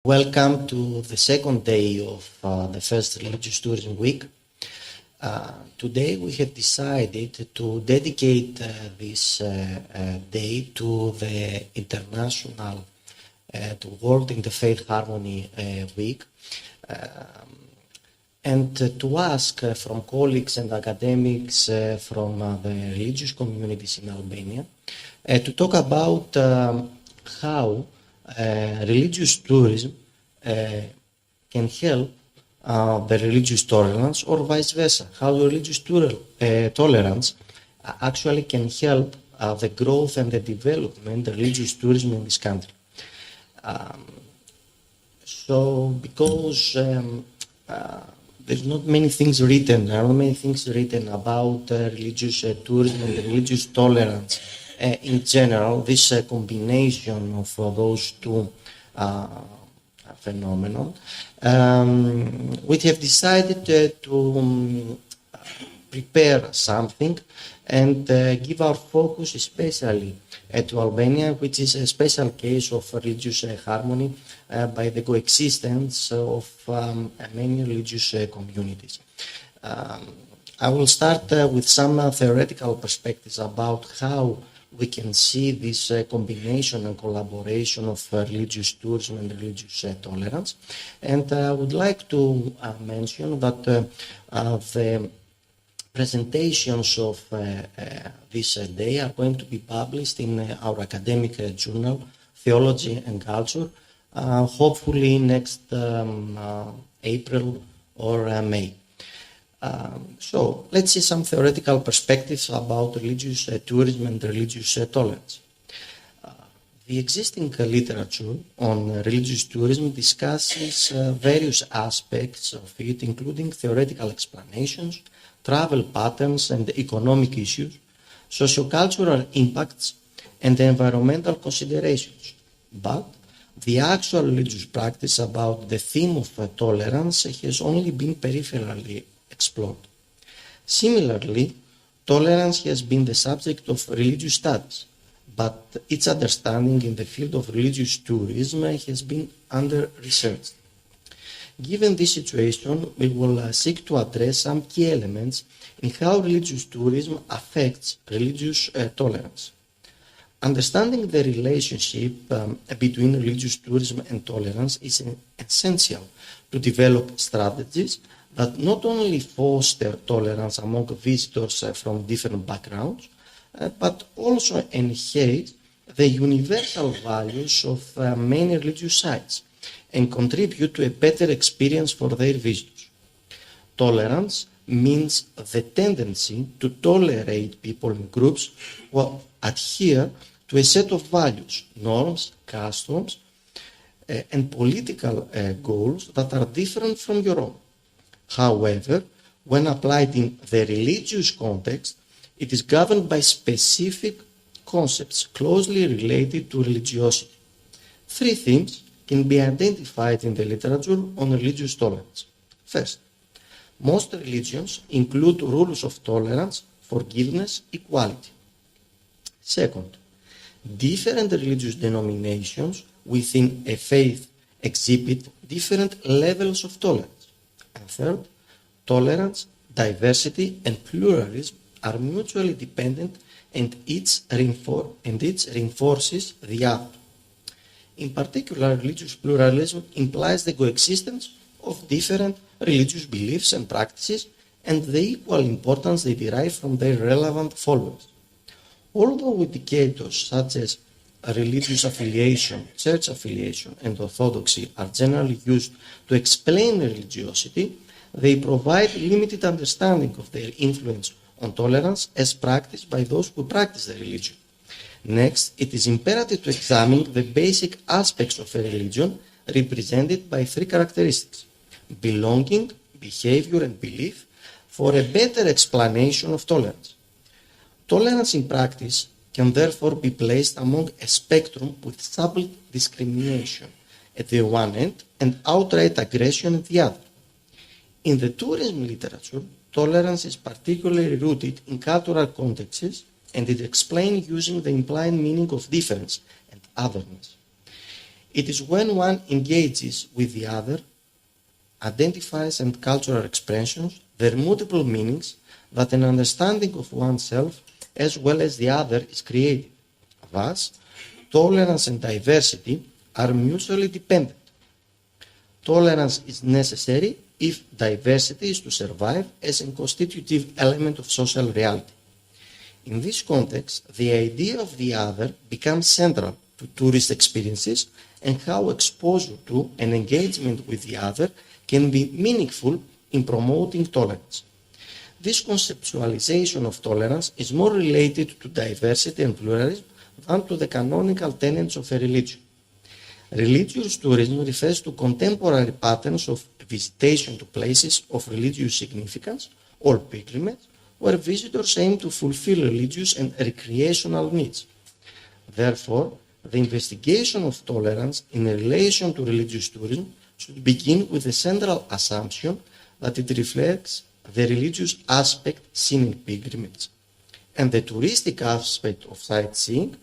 Welcome to the second day of the first Religious Tourism Week. Today we have decided to dedicate this day to the International to World Interfaith Harmony Week and to ask from colleagues and academics from the religious communities in Albania to talk about how religious tourism can help the religious tolerance, or vice versa, how religious tolerance actually can help the growth and the development of religious tourism in this country. Because there's not many things written, there are not many things written about religious tourism and religious tolerance in general, this combination of those two phenomenon, we have decided to prepare something and give our focus especially to Albania, which is a special case of religious harmony by the coexistence of many religious communities. I will start with some theoretical perspectives about how we can see this combination and collaboration of religious tourism and religious tolerance. And I would like to mention that the presentations of this day are going to be published in our academic journal, Theology and Culture, hopefully next April or May. So let's see some theoretical perspectives about religious tourism and religious tolerance. The existing literature on religious tourism discusses various aspects of it, including theoretical explanations, travel patterns and economic issues, sociocultural impacts, and environmental considerations. But the actual religious practice about the theme of tolerance has only been peripherally explored. Similarly, tolerance has been the subject of religious studies, but its understanding in the field of religious tourism has been under-researched. Given this situation, we will seek to address some key elements in how religious tourism affects religious tolerance. Understanding the relationship between religious tourism and tolerance is essential to develop strategies that not only foster tolerance among visitors from different backgrounds, but also enhance the universal values of many religious sites and contribute to a better experience for their visitors. Tolerance means the tendency to tolerate people in groups who adhere to a set of values, norms, customs, and political goals that are different from your own. However, when applied in the religious context, it is governed by specific concepts closely related to religiosity. Three themes can be identified in the literature on religious tolerance. First, most religions include rules of tolerance, forgiveness, equality. Second, different religious denominations within a faith exhibit different levels of tolerance. And third, tolerance, diversity, and pluralism are mutually dependent, and each reinforces the other. In particular, religious pluralism implies the coexistence of different religious beliefs and practices and the equal importance they derive from their relevant followers. Although indicators such as religious affiliation, church affiliation, and orthodoxy are generally used to explain religiosity, they provide limited understanding of their influence on tolerance as practiced by those who practice the religion. Next, it is imperative to examine the basic aspects of a religion represented by three characteristics: belonging, behavior, and belief, for a better explanation of tolerance. Tolerance in practice can therefore be placed among a spectrum with subtle discrimination at the one end and outright aggression at the other. In the tourism literature, tolerance is particularly rooted in cultural contexts and is explained using the implied meaning of difference and otherness. It is when one engages with the other, identifies and cultural expressions, their multiple meanings, that an understanding of oneself as well as the other is created. Thus, tolerance and diversity are mutually dependent. Tolerance is necessary if diversity is to survive as a constitutive element of social reality. In this context, the idea of the other becomes central to tourist experiences and how exposure to and engagement with the other can be meaningful in promoting tolerance. This conceptualization of tolerance is more related to diversity and pluralism than to the canonical tenets of a religion. Religious tourism refers to contemporary patterns of visitation to places of religious significance or pilgrimage, where visitors aim to fulfill religious and recreational needs. Therefore, the investigation of tolerance in relation to religious tourism should begin with the central assumption that it reflects the religious aspect seen in pilgrimage and the touristic aspect of sightseeing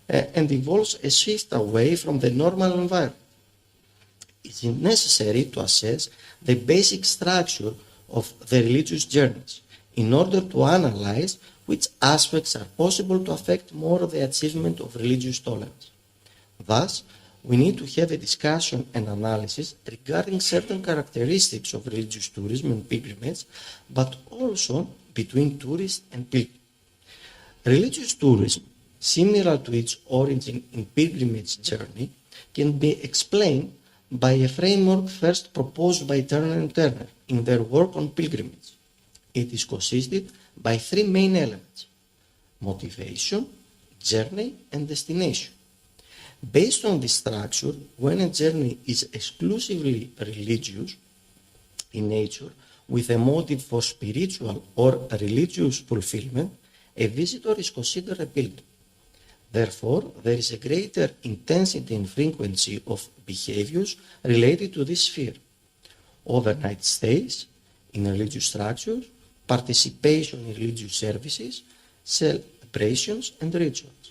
and involves a shift away from the normal environment. It is necessary to assess the basic structure of the religious journeys in order to analyze which aspects are possible to affect more the achievement of religious tolerance. Thus, we need to have a discussion and analysis regarding certain characteristics of religious tourism and pilgrimage, but also between tourists and pilgrims. Religious tourism, similar to its origin in pilgrimage journey, can be explained by a framework first proposed by Turner and Turner in their work on pilgrimage. It is consisted by three main elements: motivation, journey, and destination. Based on this structure, when a journey is exclusively religious in nature, with a motive for spiritual or religious fulfillment, a visitor is considered a pilgrim. Therefore, there is a greater intensity and frequency of behaviors related to this sphere: overnight stays in religious structures, participation in religious services, celebrations, and rituals.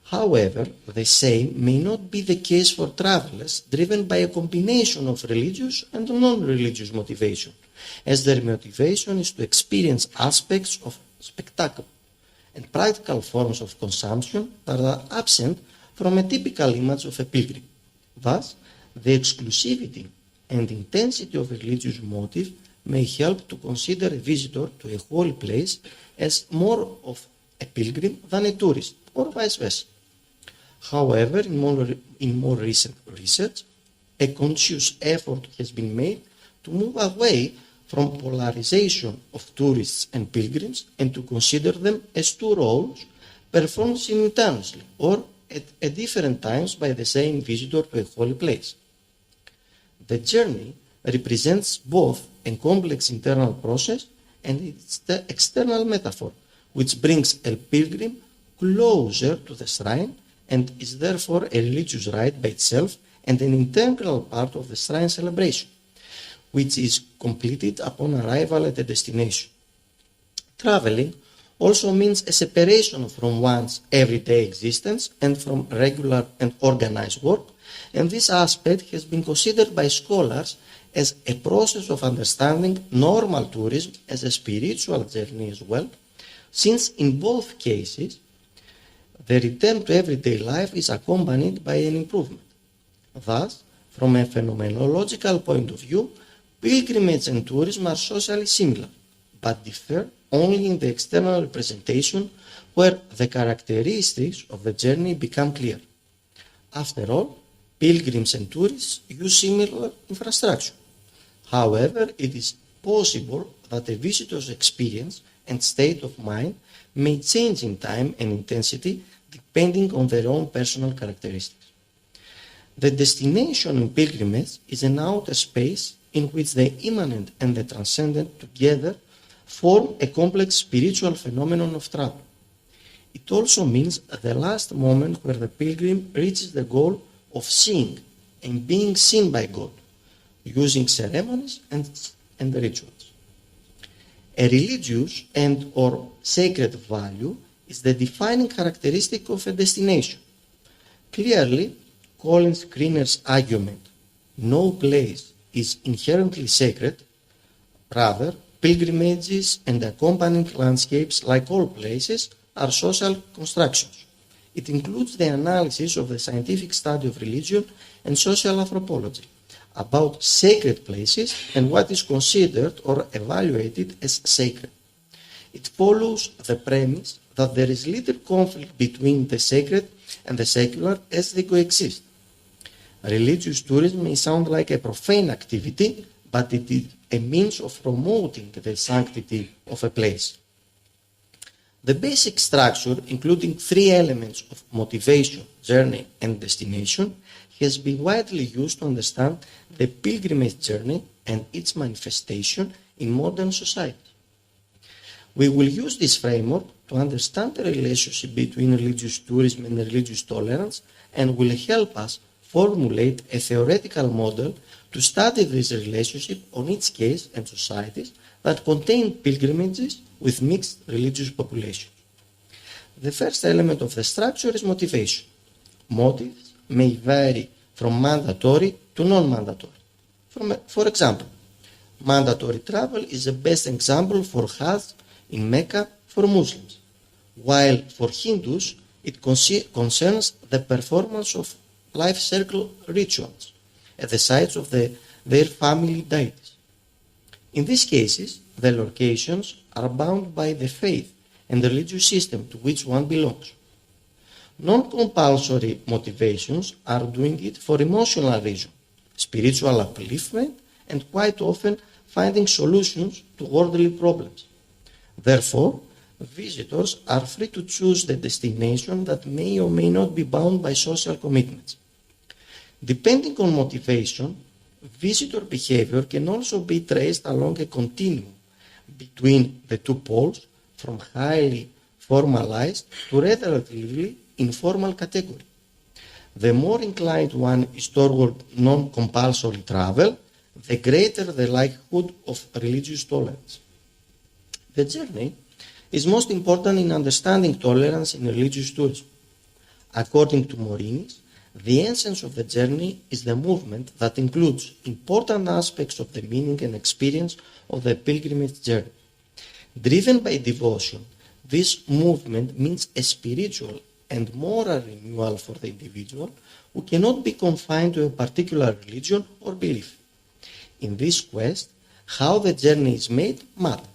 However, the same may not be the case for travelers driven by a combination of religious and non-religious motivation, as their motivation is to experience aspects of spectacle and practical forms of consumption that are absent from a typical image of a pilgrim. Thus, the exclusivity and intensity of a religious motive may help to consider a visitor to a holy place as more of a pilgrim than a tourist, or vice versa. However, in more recent research, a conscious effort has been made to move away from polarization of tourists and pilgrims and to consider them as two roles performed simultaneously or at different times by the same visitor to a holy place. The journey represents both a complex internal process and its external metaphor, which brings a pilgrim closer to the shrine and is therefore a religious rite by itself and an integral part of the shrine celebration, which is completed upon arrival at a destination. Traveling also means a separation from one's everyday existence and from regular and organized work, and this aspect has been considered by scholars as a process of understanding normal tourism as a spiritual journey as well, since in both cases the return to everyday life is accompanied by an improvement. Thus, from a phenomenological point of view, pilgrimage and tourism are socially similar, but differ only in the external representation where the characteristics of the journey become clear. After all, pilgrims and tourists use similar infrastructure. However, it is possible that a visitor's experience and state of mind may change in time and intensity depending on their own personal characteristics. The destination in pilgrimage is an outer space in which the immanent and the transcendent together form a complex spiritual phenomenon of travel. It also means the last moment where the pilgrim reaches the goal of seeing and being seen by God, using ceremonies and rituals. A religious and or sacred value is the defining characteristic of a destination. Clearly, Colin Screener's argument, no place is inherently sacred, rather, pilgrimages and accompanying landscapes, like all places, are social constructions. It includes the analysis of the scientific study of religion and social anthropology about sacred places and what is considered or evaluated as sacred. It follows the premise that there is little conflict between the sacred and the secular as they coexist. Religious tourism may sound like a profane activity, but it is a means of promoting the sanctity of a place. The basic structure, including three elements of motivation, journey, and destination, has been widely used to understand the pilgrimage journey and its manifestation in modern society. We will use this framework to understand the relationship between religious tourism and religious tolerance, and will help us formulate a theoretical model to study this relationship on each case and societies that contain pilgrimages with mixed religious populations. The first element of the structure is motivation. Motives may vary from mandatory to non-mandatory. For example, mandatory travel is the best example for Hajj in Mecca for Muslims, while for Hindus it concerns the performance of life circle rituals at the sites of their family deities. In these cases, the locations are bound by the faith and the religious system to which one belongs. Non-compulsory motivations are doing it for emotional reasons, spiritual upliftment, and quite often finding solutions to worldly problems. Therefore, visitors are free to choose the destination that may or may not be bound by social commitments. Depending on motivation, visitor behavior can also be traced along a continuum between the two poles, from highly formalized to relatively informal category. The more inclined one is toward non-compulsory travel, the greater the likelihood of religious tolerance. The journey is most important in understanding tolerance in religious tourism. According to Morinis, the essence of the journey is the movement that includes important aspects of the meaning and experience of the pilgrimage journey. Driven by devotion, this movement means a spiritual and moral renewal for the individual who cannot be confined to a particular religion or belief. In this quest, how the journey is made matters.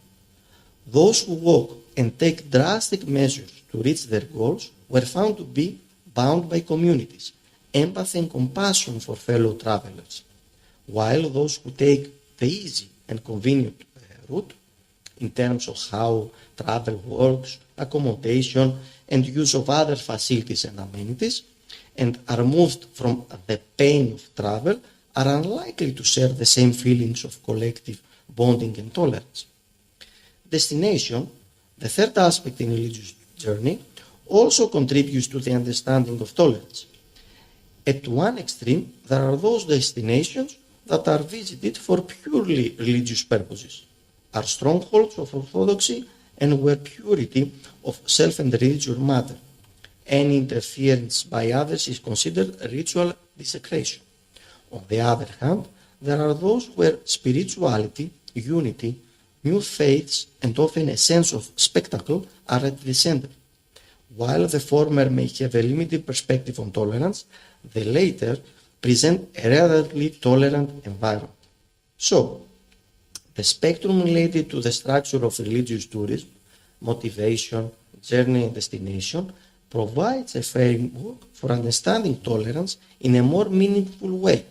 Those who walk and take drastic measures to reach their goals were found to be bound by communities, empathy and compassion for fellow travelers, while those who take the easy and convenient route in terms of how travel works, accommodation, and use of other facilities and amenities, and are moved from the pain of travel, are unlikely to share the same feelings of collective bonding and tolerance. Destination, the third aspect in religious journey, also contributes to the understanding of tolerance. At one extreme, there are those destinations that are visited for purely religious purposes, are strongholds of orthodoxy, and where purity of self and religion matter. Any interference by others is considered ritual desecration. On the other hand, there are those where spirituality, unity, new faiths, and often a sense of spectacle are at the center. While the former may have a limited perspective on tolerance, the latter present a relatively tolerant environment. So, the spectrum related to the structure of religious tourism, motivation, journey, and destination provides a framework for understanding tolerance in a more meaningful way,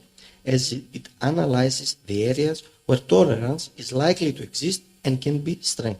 as it analyzes the areas where tolerance is likely to exist and can be strengthened.